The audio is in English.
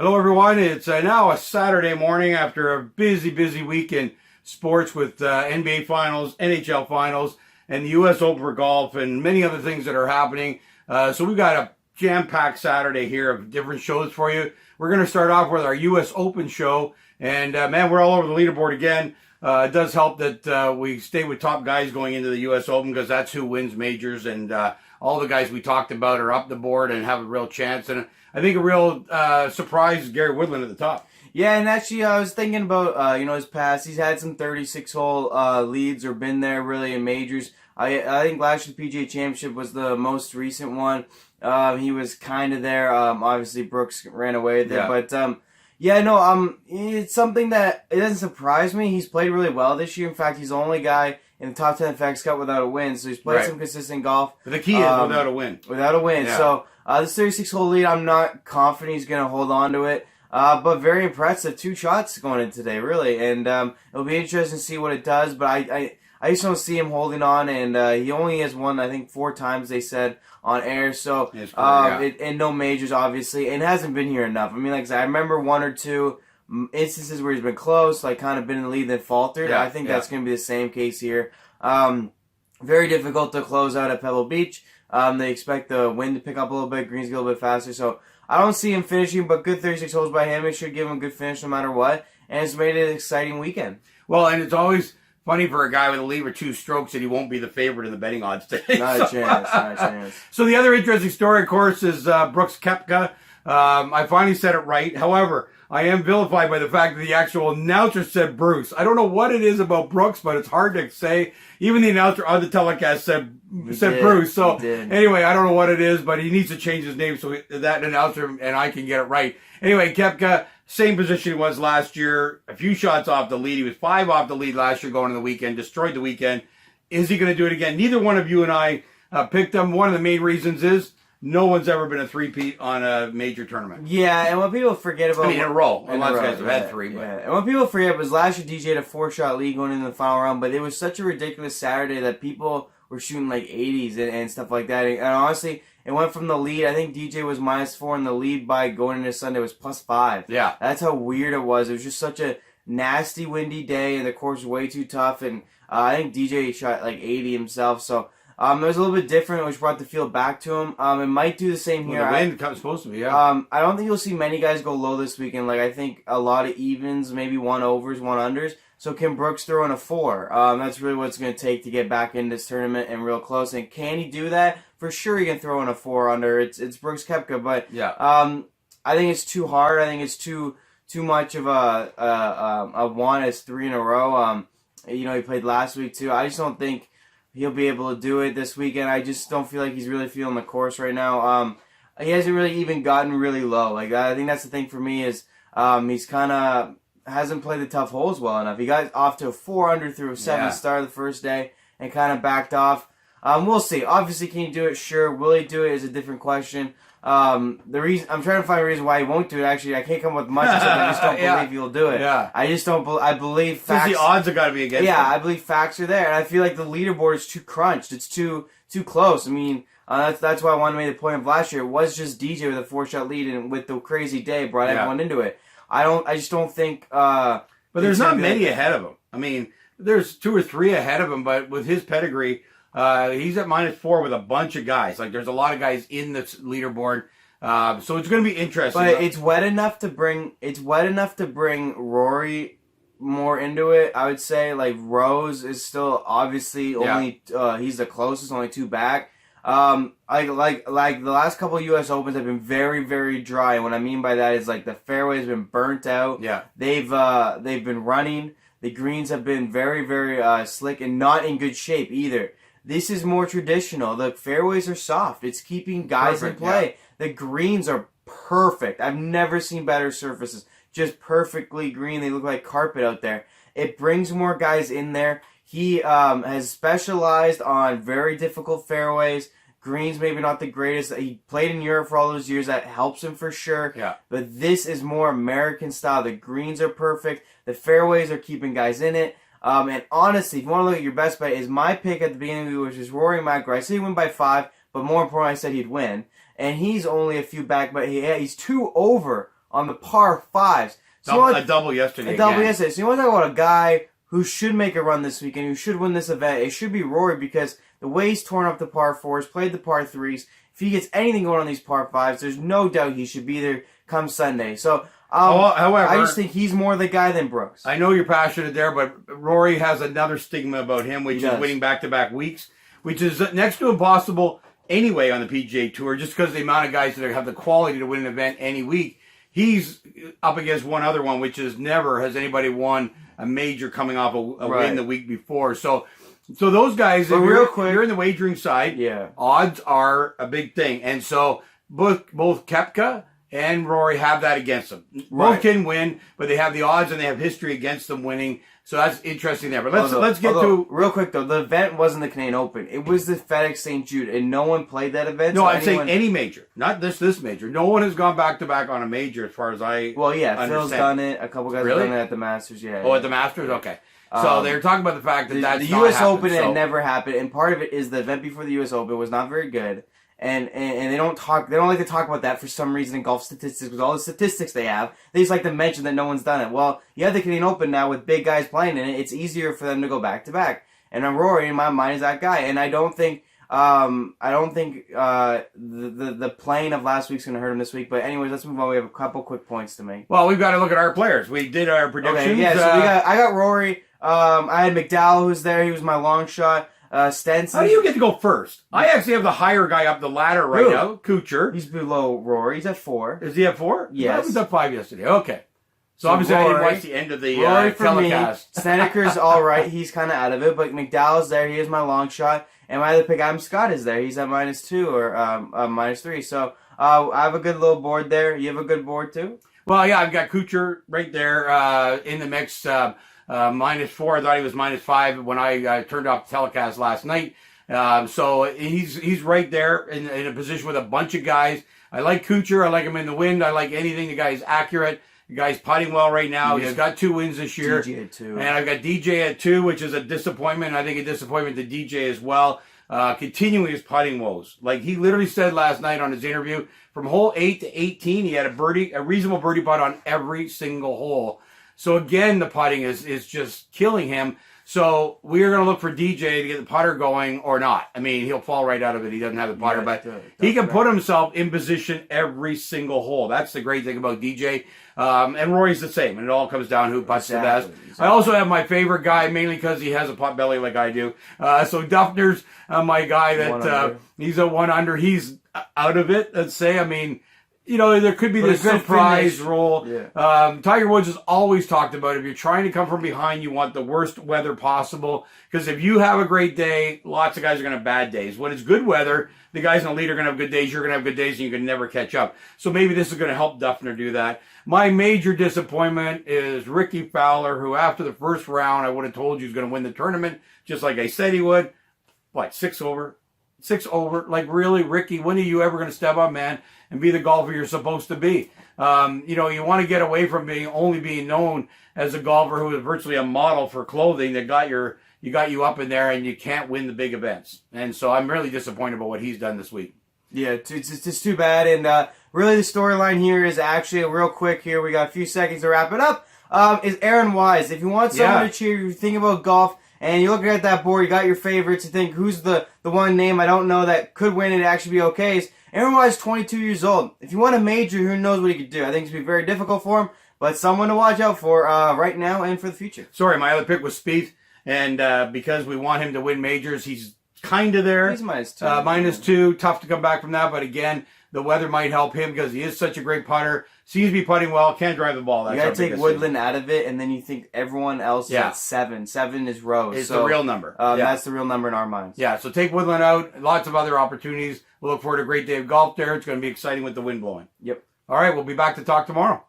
Hello, everyone. It's now a Saturday morning after a busy week in sports with NBA Finals, NHL Finals, and the U.S. Open for golf, and many other things that are happening. So we've got a jam-packed Saturday here of different shows for you. We're going to start off with our U.S. Open show, and man, we're all over the leaderboard again. It does help that we stay with top guys going into the U.S. Open because that's who wins majors, and all the guys we talked about are up the board and have a real chance. And I think a real surprise is Gary Woodland at the top. Yeah, and actually I was thinking about, his past. He's had some 36-hole leads or been there really in majors. I think last year's PGA Championship was the most recent one. He was kind of there. Obviously, Brooks ran away there. Yeah. But, it's something that it doesn't surprise me. He's played really well this year. In fact, he's the only guy in the top 10 FedEx Cup without a win. So he's played some consistent golf. But the key is without a win. Without a win. Yeah. So this 36-hole lead, I'm not confident he's going to hold on to it. But very impressive. 2 shots going in today, really. And it'll be interesting to see what it does. But I just don't see him holding on. And he only has won, I think, 4 times, they said, on air. So, and no majors, obviously. And it hasn't been here enough. I mean, like I said, I remember 1 or 2 instances where he's been close, like kind of been in the lead, then faltered. I think that's going to be the same case here. Very difficult to close out at Pebble Beach. They expect the wind to pick up a little bit, greens get a little bit faster. So I don't see him finishing, but good 36 holes by him. It should give him a good finish no matter what. And it's made it an exciting weekend. Well, and it's always funny for a guy with a lead with 2 strokes that he won't be the favorite in the betting odds today. Not a chance. So the other interesting story, of course, is Brooks Koepka. I finally said it right. However, I am vilified by the fact that the actual announcer said Bruce. I don't know what it is about Brooks, but it's hard to say. Even the announcer on the telecast said Bruce. So anyway, I don't know what it is, but he needs to change his name so that announcer and I can get it right. Anyway, Koepka, same position he was last year. A few shots off the lead. He was 5 off the lead last year going into the weekend. Destroyed the weekend. Is he going to do it again? Neither one of you and I picked him. One of the main reasons is no one's ever been a three-peat on a major tournament. Yeah, and what people forget about... in a row. A lot of guys have had 3. But. Yeah. And what people forget was last year DJ had a 4-shot lead going into the final round, but it was such a ridiculous Saturday that people were shooting like 80s and stuff like that. And honestly, it went from the lead, I think DJ was -4, and the lead by going into Sunday was +5. Yeah. That's how weird it was. It was just such a nasty, windy day, and the course was way too tough, and I think DJ shot like 80 himself, so... it was a little bit different, which brought the field back to him. It might do the same here. Well, the wind comes supposed to be, yeah. I don't think you'll see many guys go low this weekend. Like, I think a lot of evens, maybe 1 overs, 1 unders. So can Brooks throw in a 4? That's really what it's going to take to get back in this tournament and real close. And can he do that? For sure he can throw in a 4 under. It's Brooks Koepka, but I think it's too hard. I think it's too much of a 1 as 3 in a row. He played last week too. I just don't think he'll be able to do it this weekend. I just don't feel like he's really feeling the course right now. He hasn't really even gotten really low. Like, I think that's the thing for me is he's kind of hasn't played the tough holes well enough. He got off to a 4 under through a 7 star the first day and kind of backed off. We'll see. Obviously, can he do it? Sure. Will he do it is a different question. The reason I'm trying to find a reason why he won't do it. Actually, I can't come up with much. Except I just don't believe he'll do it. Yeah. I just don't. I believe facts. The odds have got to be against him. I believe facts are there, and I feel like the leaderboard is too crunched. It's too close. I mean, that's why I wanted to make the point of last year. It was just DJ with a 4-shot lead, and with the crazy day brought everyone into it. I just don't think. But there's not many ahead of him. I mean, there's 2 or 3 ahead of him, but with his pedigree, he's at -4 with a bunch of guys. Like, there's a lot of guys in this leaderboard. So it's going to be interesting. But it's wet enough to bring Rory more into it. I would say like Rose is still obviously only he's the closest, only 2 back. Like the last couple of U.S. Opens have been very, very dry. And what I mean by that is like the fairway has been burnt out. Yeah, they've been running. The greens have been very, very slick and not in good shape either. This is more traditional. The fairways are soft. It's keeping guys in play. Yeah. The greens are perfect. I've never seen better surfaces. Just perfectly green. They look like carpet out there. It brings more guys in there. He has specialized on very difficult fairways. Greens maybe not the greatest. He played in Europe for all those years. That helps him for sure. Yeah. But this is more American style. The greens are perfect. The fairways are keeping guys in it. And honestly, if you want to look at your best bet, is my pick at the beginning of the week, which is Rory McIlroy. I said he'd win by 5, but more importantly, I said he'd win. And he's only a few back, but he's 2 over on the par 5s. So a double yesterday. A double again. yesterday. So you want to talk about a guy who should make a run this weekend, who should win this event? It should be Rory, because the way he's torn up the par 4s, played the par 3s, if he gets anything going on these par 5s, there's no doubt he should be there come Sunday. So, however, I just think he's more the guy than Brooks. I know you're passionate there, but Rory has another stigma about him, which is winning back-to-back weeks, which is next to impossible anyway on the PGA Tour, just because of the amount of guys that have the quality to win an event any week. He's up against one other one, which is never has anybody won a major coming off a win the week before. So those guys, if you're in the wagering side, odds are a big thing. And so both Koepka and Rory have that against them. Both can win, but they have the odds and they have history against them winning. So that's interesting there. But let's get to real quick though. The event wasn't the Canadian Open. It was the FedEx St. Jude, and no one played that event. No, so I'm saying any major, not this major. No one has gone back to back on a major, as far as I understand. Phil's done it. A couple guys have done it at the Masters. Yeah. Oh, at the Masters. Okay. So they're talking about the fact that that's the U.S. Open. It never happened, and part of it is the event before the U.S. Open was not very good. And they don't like to talk about that for some reason in golf statistics, because all the statistics they have, they just like to mention that no one's done it. Well, you have the Canadian Open now with big guys playing in it. It's easier for them to go back to back. And Rory, in my mind, is that guy. And I don't think the playing of last week's going to hurt him this week. But anyways, let's move on. We have a couple quick points to make. Well, we've got to look at our players. We did our predictions. Okay, so I got Rory. I had McDowell who's there. He was my long shot. Stenson. How do you get to go first? I actually have the higher guy up the ladder right now, Kuchar. He's below Rory. He's at 4. Is he at 4? Yes. He was at 5 yesterday. Okay. So obviously Rory, I didn't watch the end of the Rory for telecast. Me. Seneca's all right. He's kind of out of it, but McDowell's there. He is my long shot. And my other pick, Adam Scott, is there. He's at -2 or -3. So I have a good little board there. You have a good board too? Well, yeah, I've got Kuchar right there in the mix. -4. I thought he was -5 when I turned off the telecast last night. So he's right there in a position with a bunch of guys. I like Kuchar. I like him in the wind. I like anything. The guy's accurate. The guy's putting well right now. He's got 2 wins this year. DJ at 2. And I've got DJ at 2, which is a disappointment. I think a disappointment to DJ as well. Continuing his putting woes. Like he literally said last night on his interview, from hole 8 to 18, he had a reasonable birdie putt on every single hole. So again, the putting is just killing him. So we're going to look for DJ to get the putter going or not. I mean, he'll fall right out of it. He doesn't have the putter, but he can put himself in position every single hole. That's the great thing about DJ. And Rory's the same, and it all comes down who putts the best. I also have my favorite guy, mainly because he has a pot belly like I do. So Duffner's my guy that he's a 1 under. He's out of it, let's say. I mean, you know, there could be this surprise roll. Yeah. Tiger Woods has always talked about if you're trying to come from behind, you want the worst weather possible. Because if you have a great day, lots of guys are going to have bad days. When it's good weather, the guys in the lead are going to have good days, you're going to have good days, and you can never catch up. So maybe this is going to help Duffner do that. My major disappointment is Ricky Fowler, who after the first round, I would have told you he's going to win the tournament, just like I said he would. What, 6 over? 6 over. Like, really, Ricky, when are you ever going to step up, man, and be the golfer you're supposed to be? You know, you want to get away from only being known as a golfer who is virtually a model for clothing that got you up in there, and you can't win the big events. And so I'm really disappointed about what he's done this week. Yeah, it's just too bad. And really the storyline here is actually, real quick here, we got a few seconds to wrap it up, is Aaron Wise. If you want someone to cheer, you think about golf, and you look at that board, you got your favorites, you think, who's the one name I don't know that could win and actually be okay? Is Aaron Wise, 22 years old. If you want a major, who knows what he could do? I think it's going to be very difficult for him, but someone to watch out for right now and for the future. Sorry, my other pick was Spieth, and because we want him to win majors, he's kind of there. He's -2. -2. Tough to come back from that, but again, the weather might help him because he is such a great putter. Seems to be putting well. Can't drive the ball. That's you got to take Woodland out of it, and then you think everyone else is at 7. 7 is Rose. It's the real number. That's the real number in our minds. Yeah, so take Woodland out. Lots of other opportunities. We'll look forward to a great day of golf there. It's going to be exciting with the wind blowing. Yep. All right, we'll be back to talk tomorrow.